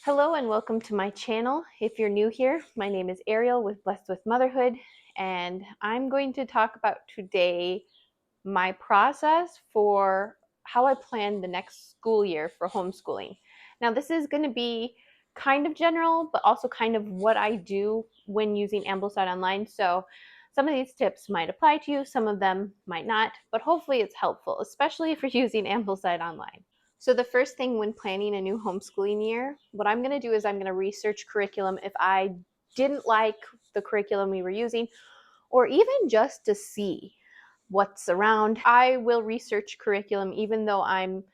Hello and welcome to my channel. If you're new here, my name is Ariel with Blessed with Motherhood, and I'm going to talk about today my process for how I plan the next school year for homeschooling. Now, this is going to be kind of general, but also kind of what I do when using Ambleside Online. So some of these tips might apply to you, some of them might not, but hopefully it's helpful, especially if you're using Ambleside Online. So the first thing when planning a new homeschooling year, what I'm going to do is I'm going to research curriculum if I didn't like the curriculum we were using, or even just to see what's around. I will research curriculum even though I'm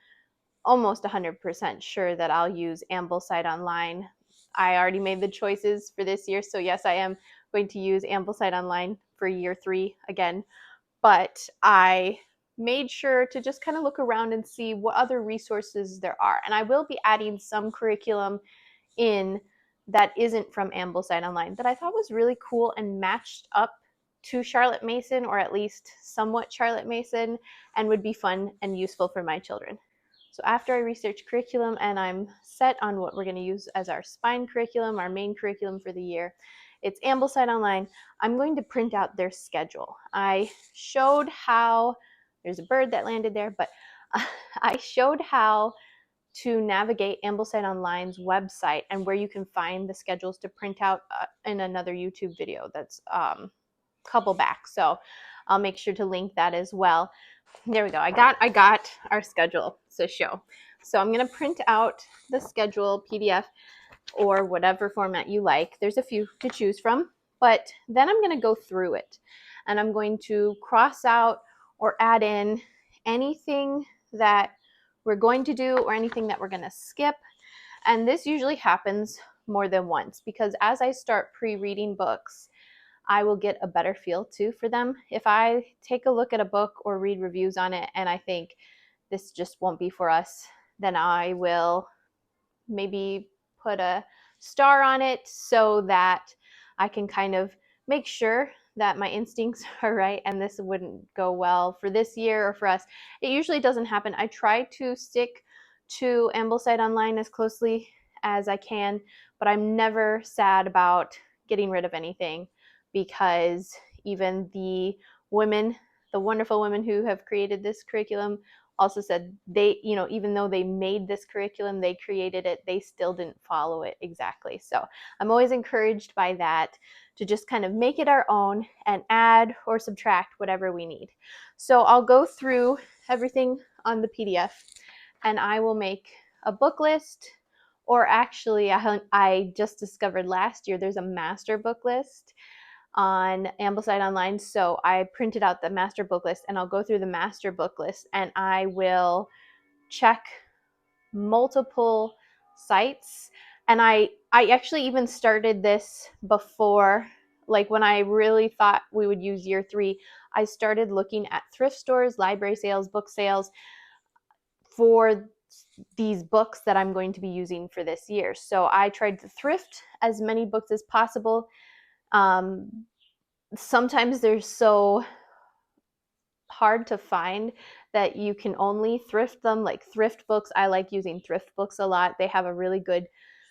almost 100% sure that I'll use Ambleside Online. I already made the choices for this year, so yes, I am going to use Ambleside Online for year 3 again, but I made sure to just kind of look around and see what other resources there are. And I will be adding some curriculum in that isn't from Ambleside Online that I thought was really cool and matched up to Charlotte Mason, or at least somewhat Charlotte Mason, and would be fun and useful for my children. So after I research curriculum and I'm set on what we're going to use as our spine curriculum, our main curriculum for the year, it's Ambleside Online. I'm going to print out their schedule. I showed how, there's a bird that landed there, but I showed how to navigate Ambleside Online's website and where you can find the schedules to print out in another YouTube video that's couple back. So I'll make sure to link that as well. There we go. I got our schedule to show. So I'm going to print out the schedule PDF or whatever format you like. There's a few to choose from, but then I'm going to go through it and I'm going to cross out or add in anything that we're going to do or anything that we're going to skip. And this usually happens more than once because as I start pre-reading books, I will get a better feel too for them. If I take a look at a book or read reviews on it and I think this just won't be for us, then I will maybe put a star on it so that I can kind of make sure that my instincts are right and this wouldn't go well for this year or for us. It usually doesn't happen. I try to stick to Ambleside Online as closely as I can, but I'm never sad about getting rid of anything because even the women, the wonderful women who have created this curriculum also said they, even though they made this curriculum, they created it, they still didn't follow it exactly. So I'm always encouraged by that to just kind of make it our own and add or subtract whatever we need. So I'll go through everything on the PDF and I will make a book list, or actually I just discovered last year there's a master book list on Ambleside Online. So I printed out the master book list and I'll go through the master book list and I will check multiple sites. And I actually even started this before, like when I really thought we would use year 3, I started looking at thrift stores, library sales, book sales for these books that I'm going to be using for this year. So I tried to thrift as many books as possible. Sometimes they're so hard to find that you can only thrift them, like Thrift Books. I like using Thrift Books a lot. They have a really good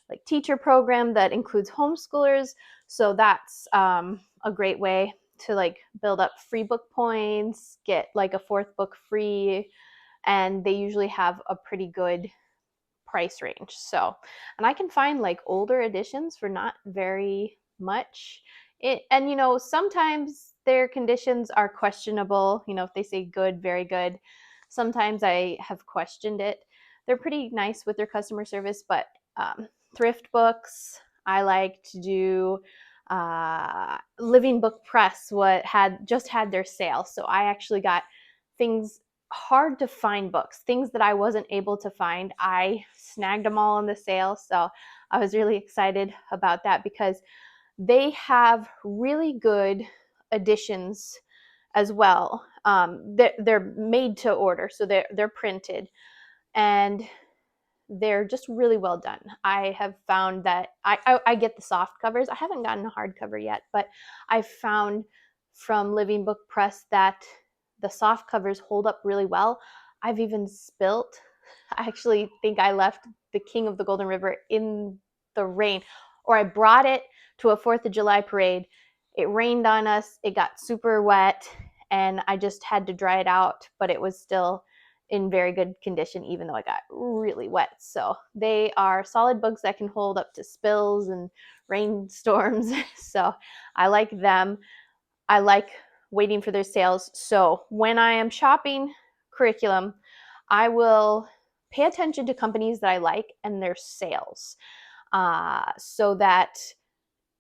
like teacher program that includes homeschoolers, so that's a great way to like build up free book points, get like a 4th book free, and they usually have a pretty good price range. So, and I can find like older editions for not very much. And sometimes their conditions are questionable. If they say good, very good, sometimes I have questioned it. They're pretty nice with their customer service, but Thrift Books, I like to do. Living Book Press just had their sale, so I actually got things, hard to find books, things that I wasn't able to find. I snagged them all on the sale, so I was really excited about that because they have really good editions as well. They're made to order, so they're printed and they're just really well done. I have found that I get the soft covers. I haven't gotten a hardcover yet, but I've found from Living Book Press that the soft covers hold up really well. I've even spilt. I actually think I left The King of the Golden River in the rain, or I brought it to a 4th of July parade. It rained on us, it got super wet, and I just had to dry it out, but it was still in very good condition, even though it got really wet. So they are solid books that can hold up to spills and rainstorms. So I like them. I like waiting for their sales. So when I am shopping curriculum, I will pay attention to companies that I like and their sales, so that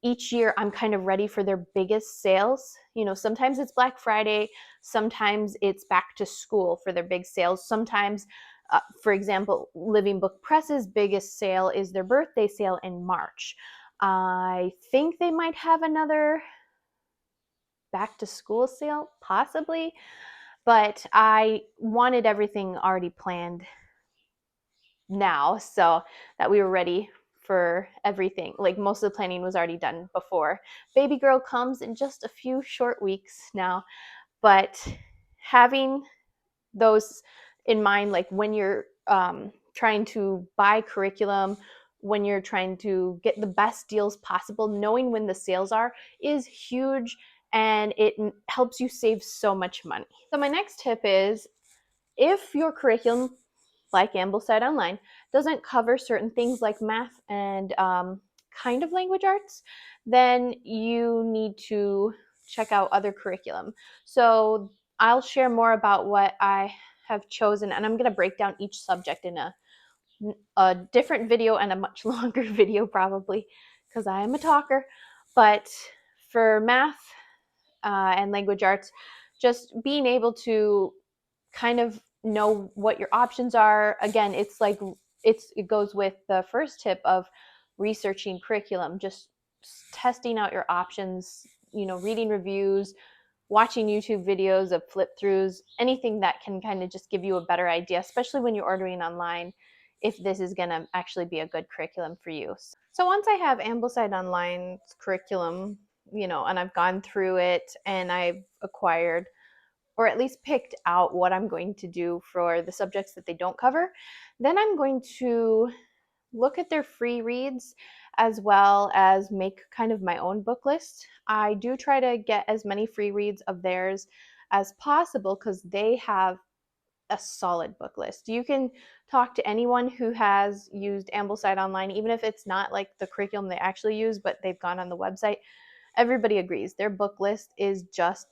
each year I'm kind of ready for their biggest sales. Sometimes it's Black Friday, sometimes it's back to school for their big sales. Sometimes, for example, Living Book Press's biggest sale is their birthday sale in March. I think they might have another back to school sale, possibly, but I wanted everything already planned now so that we were ready for everything. Like, most of the planning was already done before. Baby girl comes in just a few short weeks now, but having those in mind, like when you're trying to buy curriculum, when you're trying to get the best deals possible, knowing when the sales are is huge, and it helps you save so much money. So my next tip is, if your curriculum, like Ambleside Online, doesn't cover certain things like math and kind of language arts, then you need to check out other curriculum. So I'll share more about what I have chosen, and I'm going to break down each subject in a different video and a much longer video, probably, because I am a talker. But for math and language arts, just being able to kind of know what your options are. Again, it goes with the first tip of researching curriculum, just testing out your options, reading reviews, watching YouTube videos of flip throughs, anything that can kind of just give you a better idea, especially when you're ordering online, if this is going to actually be a good curriculum for you. So once I have Ambleside Online's curriculum, and I've gone through it and I've acquired, or at least picked out, what I'm going to do for the subjects that they don't cover, then I'm going to look at their free reads as well as make kind of my own book list. I do try to get as many free reads of theirs as possible because they have a solid book list. You can talk to anyone who has used Ambleside Online, even if it's not like the curriculum they actually use, but they've gone on the website. Everybody agrees their book list is just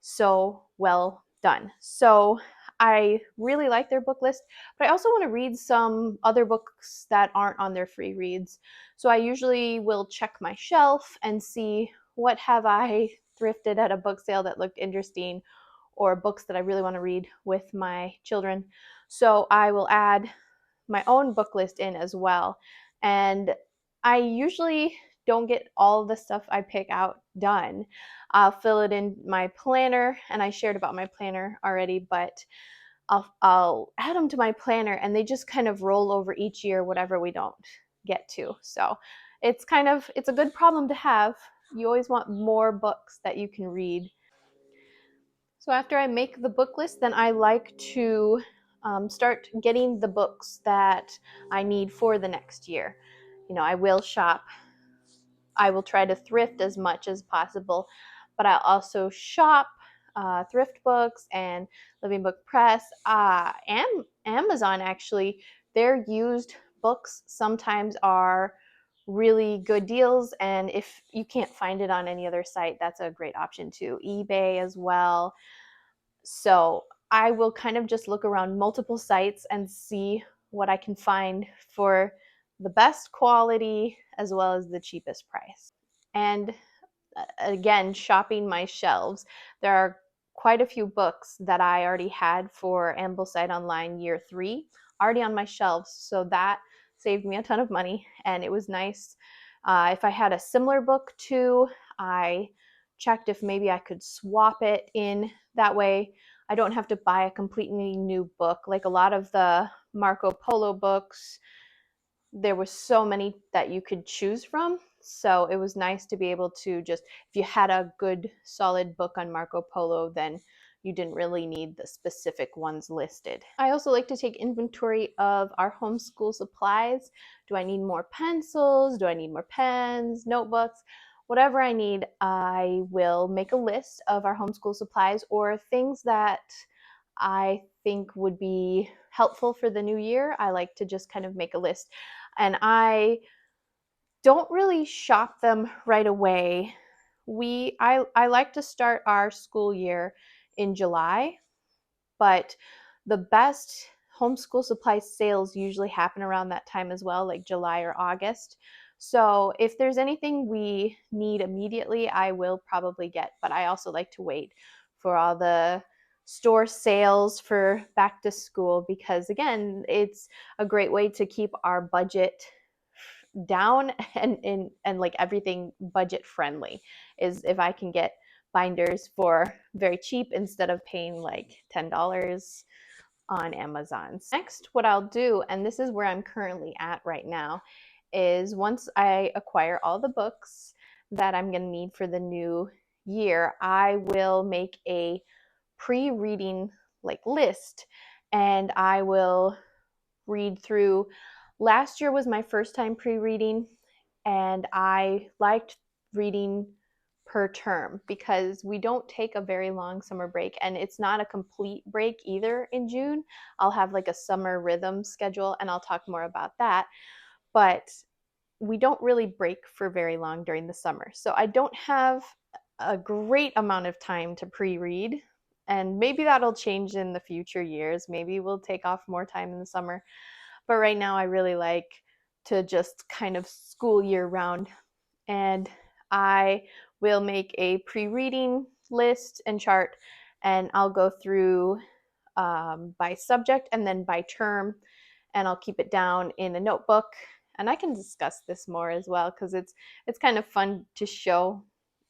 so well done. So I really like their book list, but I also want to read some other books that aren't on their free reads. So I usually will check my shelf and see what have I thrifted at a book sale that looked interesting, or books that I really want to read with my children. So I will add my own book list in as well. And I usually don't get all the stuff I pick out done. I'll fill it in my planner, and I shared about my planner already, but I'll add them to my planner, and they just kind of roll over each year, whatever we don't get to. So it's a good problem to have. You always want more books that you can read. So after I make the book list, then I like to start getting the books that I need for the next year. I will shop. I will try to thrift as much as possible, but I'll also shop Thrift Books and Living Book Press, and Amazon. Actually, their used books sometimes are really good deals, and if you can't find it on any other site, that's a great option too. eBay as well. So I will kind of just look around multiple sites and see what I can find for the best quality as well as the cheapest price. And again, shopping my shelves, there are quite a few books that I already had for Ambleside Online Year 3 already on my shelves. So that saved me a ton of money, and it was nice. If I had a similar book too, I checked if maybe I could swap it in. That way I don't have to buy a completely new book. Like a lot of the Marco Polo books, there was so many that you could choose from. So it was nice to be able to just, if you had a good solid book on Marco Polo, then you didn't really need the specific ones listed. I also like to take inventory of our homeschool supplies. Do I need more pencils? Do I need more pens, notebooks? Whatever I need, I will make a list of our homeschool supplies or things that I think would be helpful for the new year. I like to just kind of make a list. And I don't really shop them right away. I like to start our school year in July, but the best homeschool supply sales usually happen around that time as well, like July or August. So if there's anything we need immediately, I will probably get, but I also like to wait for all the store sales for back to school because again, it's a great way to keep our budget down and like everything budget friendly is if I can get binders for very cheap instead of paying like $10 on Amazon. Next, what I'll do, and this is where I'm currently at right now, is once I acquire all the books that I'm going to need for the new year, I will make a pre-reading like list and I will read through. Last year was my first time pre-reading and I liked reading per term because we don't take a very long summer break and it's not a complete break either in June. I'll have like a summer rhythm schedule and I'll talk more about that. But we don't really break for very long during the summer. So I don't have a great amount of time to pre-read. And maybe that'll change in the future years. Maybe we'll take off more time in the summer. But right now I really like to just kind of school year round. And I will make a pre-reading list and chart and I'll go through by subject and then by term and I'll keep it down in a notebook and I can discuss this more as well because it's kind of fun to show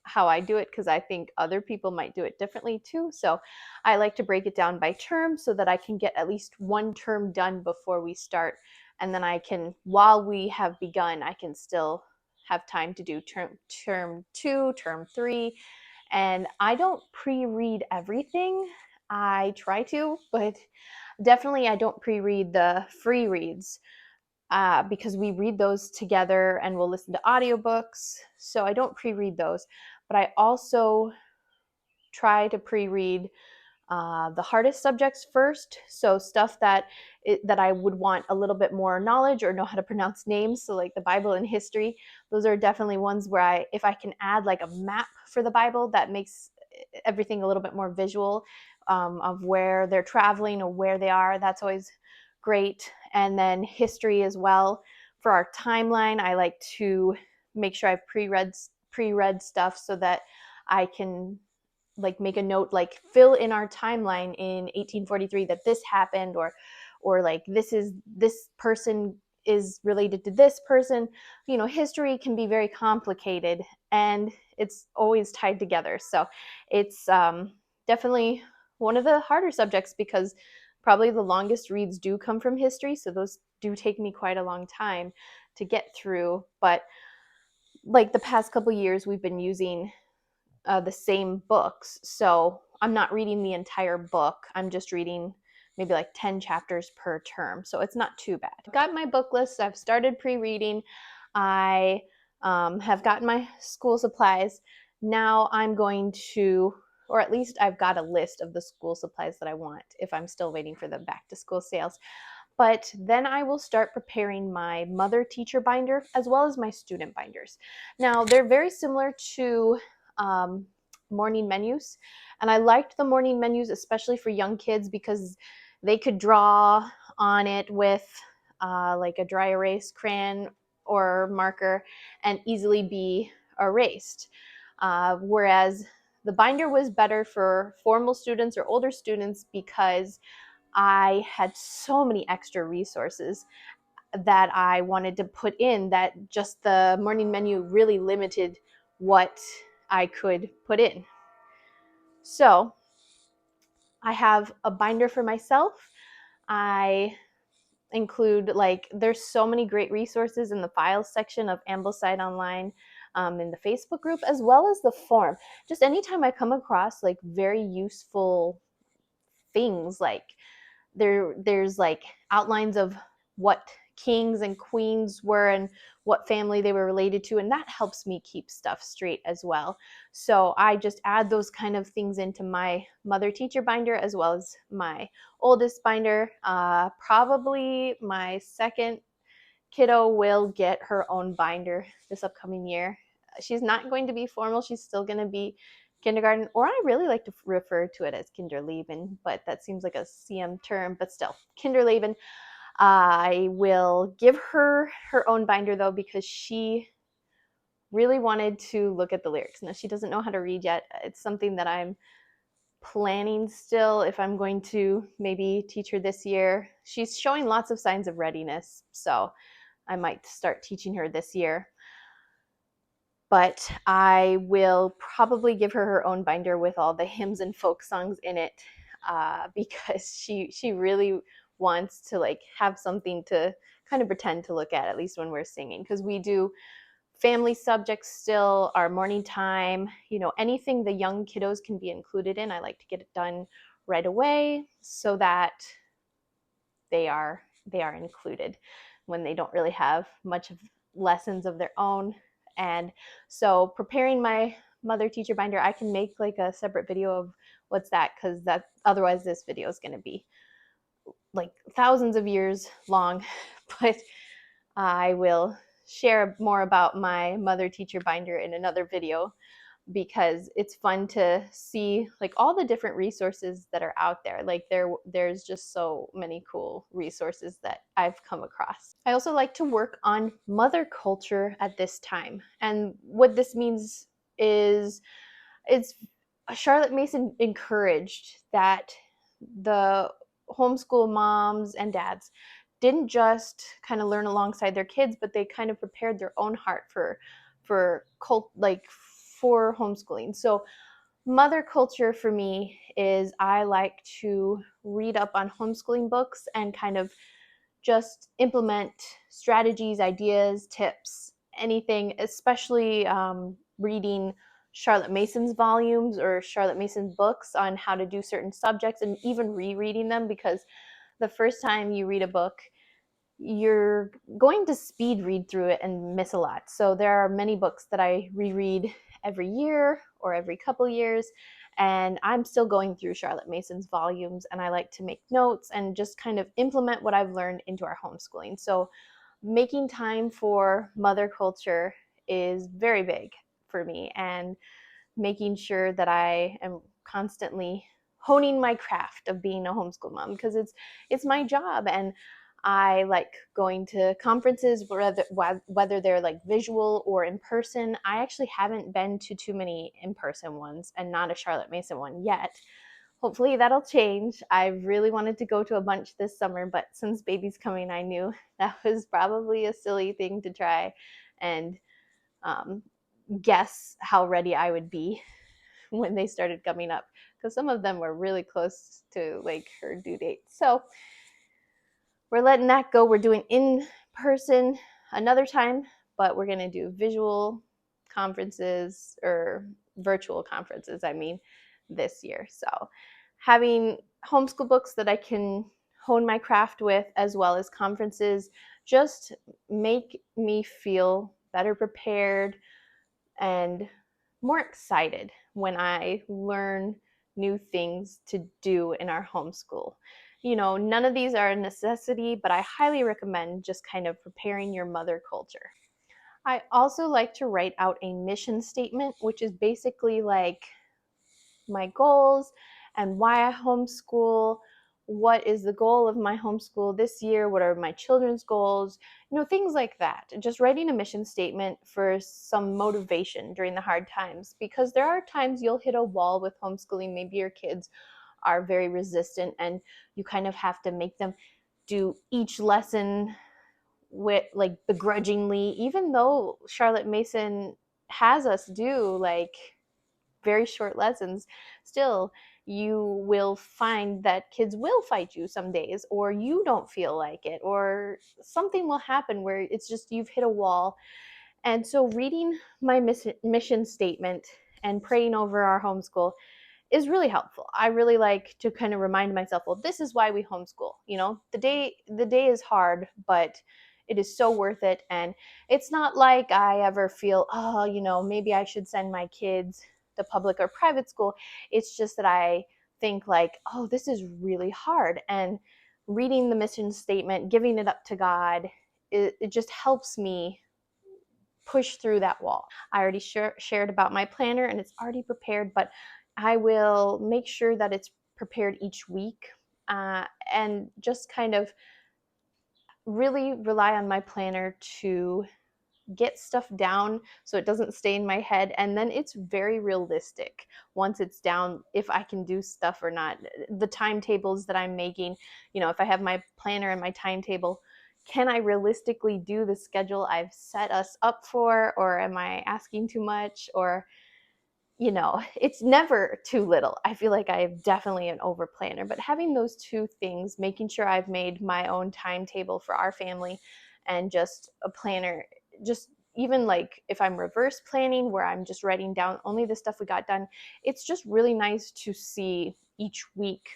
how I do it because I think other people might do it differently too. So I like to break it down by term so that I can get at least one term done before we start and then I can, while we have begun, I can still have time to do term 2, term 3, and I don't pre-read everything. I try to, but definitely I don't pre-read the free reads because we read those together and we'll listen to audiobooks. So I don't pre-read those, but I also try to pre-read the hardest subjects first. So stuff that I would want a little bit more knowledge or know how to pronounce names. So like the Bible and history, those are definitely ones where if I can add like a map for the Bible, that makes everything a little bit more visual of where they're traveling or where they are. That's always great. And then history as well. For our timeline, I like to make sure I've pre-read stuff so that I can like make a note, like fill in our timeline in 1843 that this happened, or like this person is related to this person. You know, history can be very complicated and it's always tied together. So it's definitely one of the harder subjects because probably the longest reads do come from history. So those do take me quite a long time to get through. But like the past couple years, we've been using the same books. So I'm not reading the entire book. I'm just reading maybe like 10 chapters per term. So it's not too bad. I've got my book list. I've started pre-reading. I have gotten my school supplies. Now I'm going to, or at least I've got a list of the school supplies that I want if I'm still waiting for the back to school sales. But then I will start preparing my mother teacher binder as well as my student binders. Now they're very similar to morning menus. And I liked the morning menus, especially for young kids, because they could draw on it with like a dry erase crayon or marker and easily be erased. Whereas the binder was better for formal students or older students because I had so many extra resources that I wanted to put in that just the morning menu really limited what I could put in. So I have a binder for myself. I include there's so many great resources in the files section of Ambleside Online, in the Facebook group, as well as the forum. Just anytime I come across like very useful things, like there's like outlines of what kings and queens were and what family they were related to, and that helps me keep stuff straight as well. So I just add those kind of things into my mother teacher binder as well as my oldest binder. Probably my second kiddo will get her own binder this upcoming year. She's not going to be formal, she's still going to be kindergarten, or I really like to refer to it as Kinderleben, but that seems like a CM term, but still, Kinderleben. I will give her her own binder though, because she really wanted to look at the lyrics. Now, she doesn't know how to read yet. It's something that I'm planning still if I'm going to maybe teach her this year. She's showing lots of signs of readiness, so I might start teaching her this year. But I will probably give her her own binder with all the hymns and folk songs in it, because she really wants to like have something to kind of pretend to look at least when we're singing, because we do family subjects still, our morning time, anything the young kiddos can be included in. I like to get it done right away so that they are included when they don't really have much of lessons of their own. And so preparing my mother teacher binder, I can make like a separate video of what's that, because that otherwise this video is going to be like thousands of years long. But I will share more about my mother teacher binder in another video, because it's fun to see like all the different resources that are out there. Like there's just so many cool resources that I've come across. I also like to work on mother culture at this time. And what this means is it's Charlotte Mason encouraged that the homeschool moms and dads didn't just kind of learn alongside their kids, but they kind of prepared their own heart for homeschooling. So mother culture for me is I like to read up on homeschooling books and kind of just implement strategies, ideas, tips, anything, especially reading Charlotte Mason's volumes or Charlotte Mason's books on how to do certain subjects, and even rereading them, because the first time you read a book, you're going to speed read through it and miss a lot. So there are many books that I reread every year or every couple years, and I'm still going through Charlotte Mason's volumes, and I like to make notes and just kind of implement what I've learned into our homeschooling. So making time for mother culture is very big for me, and making sure that I am constantly honing my craft of being a homeschool mom, because it's my job. And I like going to conferences, whether they're like visual or in person. I actually haven't been to too many in-person ones, and not a Charlotte Mason one yet. Hopefully that'll change. I really wanted to go to a bunch this summer, but since baby's coming, I knew that was probably a silly thing to try and guess how ready I would be when they started coming up, because some of them were really close to like her due date. So we're letting that go. We're doing in person another time, but we're going to do visual conferences, or virtual conferences, I mean, this year. So having homeschool books that I can hone my craft with, as well as conferences, just make me feel better prepared and more excited when I learn new things to do in our homeschool. None of these are a necessity, but I highly recommend just kind of preparing your mother culture. I also like to write out a mission statement, which is basically like my goals and why I homeschool. What is the goal of my homeschool this year? What are my children's goals? Things like that. Just writing a mission statement for some motivation during the hard times, because there are times you'll hit a wall with homeschooling. Maybe your kids are very resistant and you kind of have to make them do each lesson with like begrudgingly, even though Charlotte Mason has us do like very short lessons. Still, you will find that kids will fight you some days, or you don't feel like it, or something will happen where it's just you've hit a wall. And so reading my mission statement and praying over our homeschool is really helpful. I really like to kind of remind myself, well, this is why we homeschool. The day is hard, but it is so worth it. And it's not like I ever feel, oh, maybe I should send my kids to public or private school. It's just that I think like, oh, this is really hard. And reading the mission statement, giving it up to God, it just helps me push through that wall. I already shared about my planner and it's already prepared, but I will make sure that it's prepared each week, and just kind of really rely on my planner to get stuff down so it doesn't stay in my head. And then it's very realistic once it's down if I can do stuff or not. The timetables that I'm making, if I have my planner and my timetable, can I realistically do the schedule I've set us up for, or am I asking too much? Or it's never too little. I feel like I have definitely an over planner, but having those two things, making sure I've made my own timetable for our family and just a planner, just even like if I'm reverse planning where I'm just writing down only the stuff we got done, it's just really nice to see each week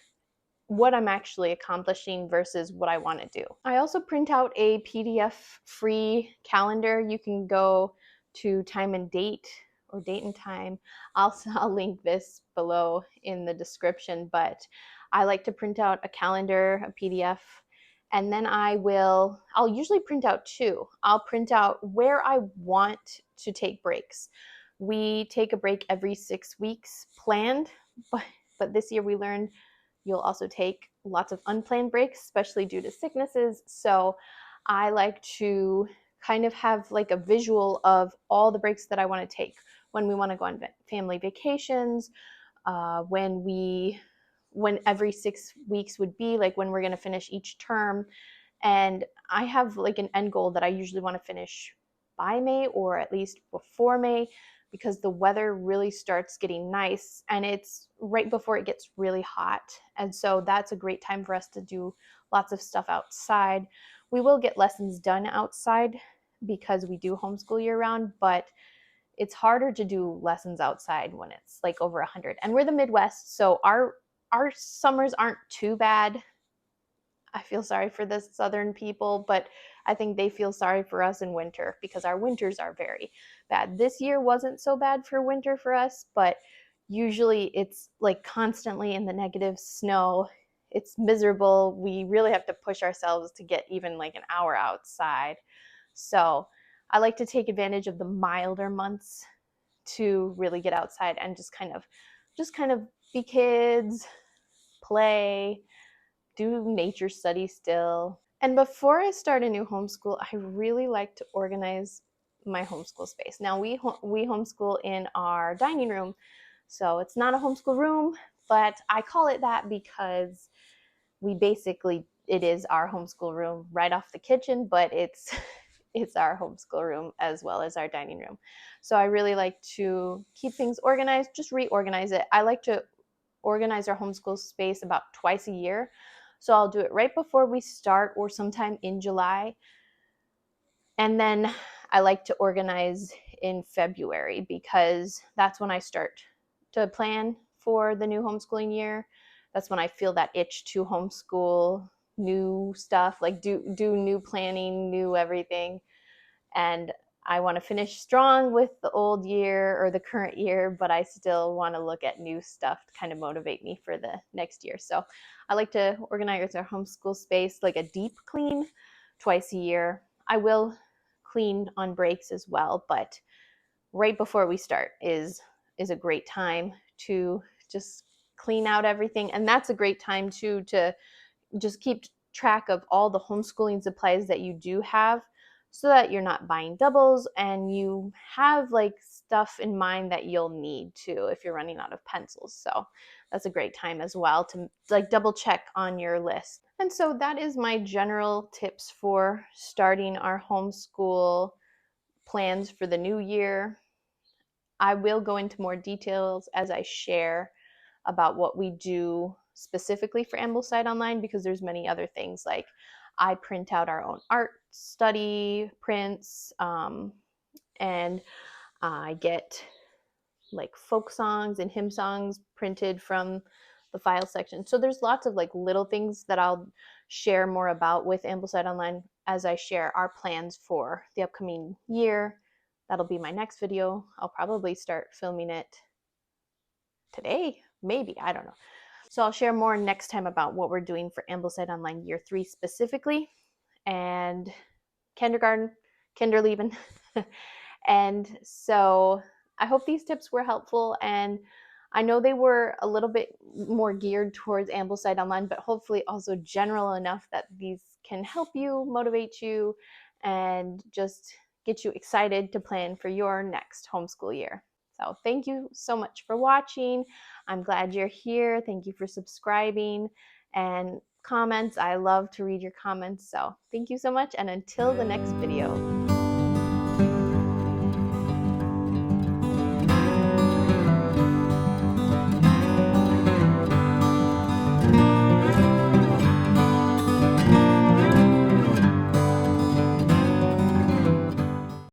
what I'm actually accomplishing versus what I want to do. I also print out a PDF free calendar. You can go to Time and Date or Date and Time. I'll link this below in the description, but I like to print out a calendar, a PDF, and then I'll usually print out two. I'll print out where I want to take breaks. We take a break every 6 weeks planned, but this year we learned you'll also take lots of unplanned breaks, especially due to sicknesses. So I like to kind of have like a visual of all the breaks that I want to take when we want to go on family vacations, when every 6 weeks would be, like when we're going to finish each term. And I have like an end goal that I usually want to finish by May or at least before May, because the weather really starts getting nice and it's right before it gets really hot. And so that's a great time for us to do lots of stuff outside. We will get lessons done outside because we do homeschool year round, but it's harder to do lessons outside when it's like over 100. And we're the Midwest, so our summers aren't too bad. I feel sorry for the southern people, but I think they feel sorry for us in winter because our winters are very bad. This year wasn't so bad for winter for us, but usually it's like constantly in the negative snow. It's miserable. We really have to push ourselves to get even like an hour outside. So I like to take advantage of the milder months to really get outside and just kind of be kids, play, do nature study still. And before I start a new homeschool, I really like to organize my homeschool space. Now we homeschool in our dining room, so it's not a homeschool room, but I call it that because it is our homeschool room right off the kitchen, but it's it's our homeschool room as well as our dining room. So I really like to keep things organized, just reorganize it. I like to organize our homeschool space about twice a year. So I'll do it right before we start or sometime in July. And then I like to organize in February because that's when I start to plan for the new homeschooling year. That's when I feel that itch to homeschool new stuff, like do new planning, new everything. And I want to finish strong with the old year or the current year, but I still want to look at new stuff to kind of motivate me for the next year. So I like to organize our homeschool space like a deep clean twice a year. I will clean on breaks as well, but right before we start is a great time to just clean out everything. And that's a great time too to just keep track of all the homeschooling supplies that you do have so that you're not buying doubles and you have like stuff in mind that you'll need too if you're running out of pencils. So that's a great time as well to like double check on your list. And so that is my general tips for starting our homeschool plans for the new year. I will go into more details as I share about what we do specifically for Ambleside Online, because there's many other things like I print out our own art study prints, and I get like folk songs and hymn songs printed from the file section. So there's lots of like little things that I'll share more about with Ambleside Online as I share our plans for the upcoming year. That'll be my next video. I'll probably start filming it today, maybe, I don't know. So I'll share more next time about what we're doing for Ambleside Online Year 3 specifically, and kindergarten, kinderleben. And so I hope these tips were helpful, and I know they were a little bit more geared towards Ambleside Online, but hopefully also general enough that these can help you, motivate you, and just get you excited to plan for your next homeschool year. So thank you so much for watching. I'm glad you're here. Thank you for subscribing and comments. I love to read your comments. So thank you so much, and until the next video.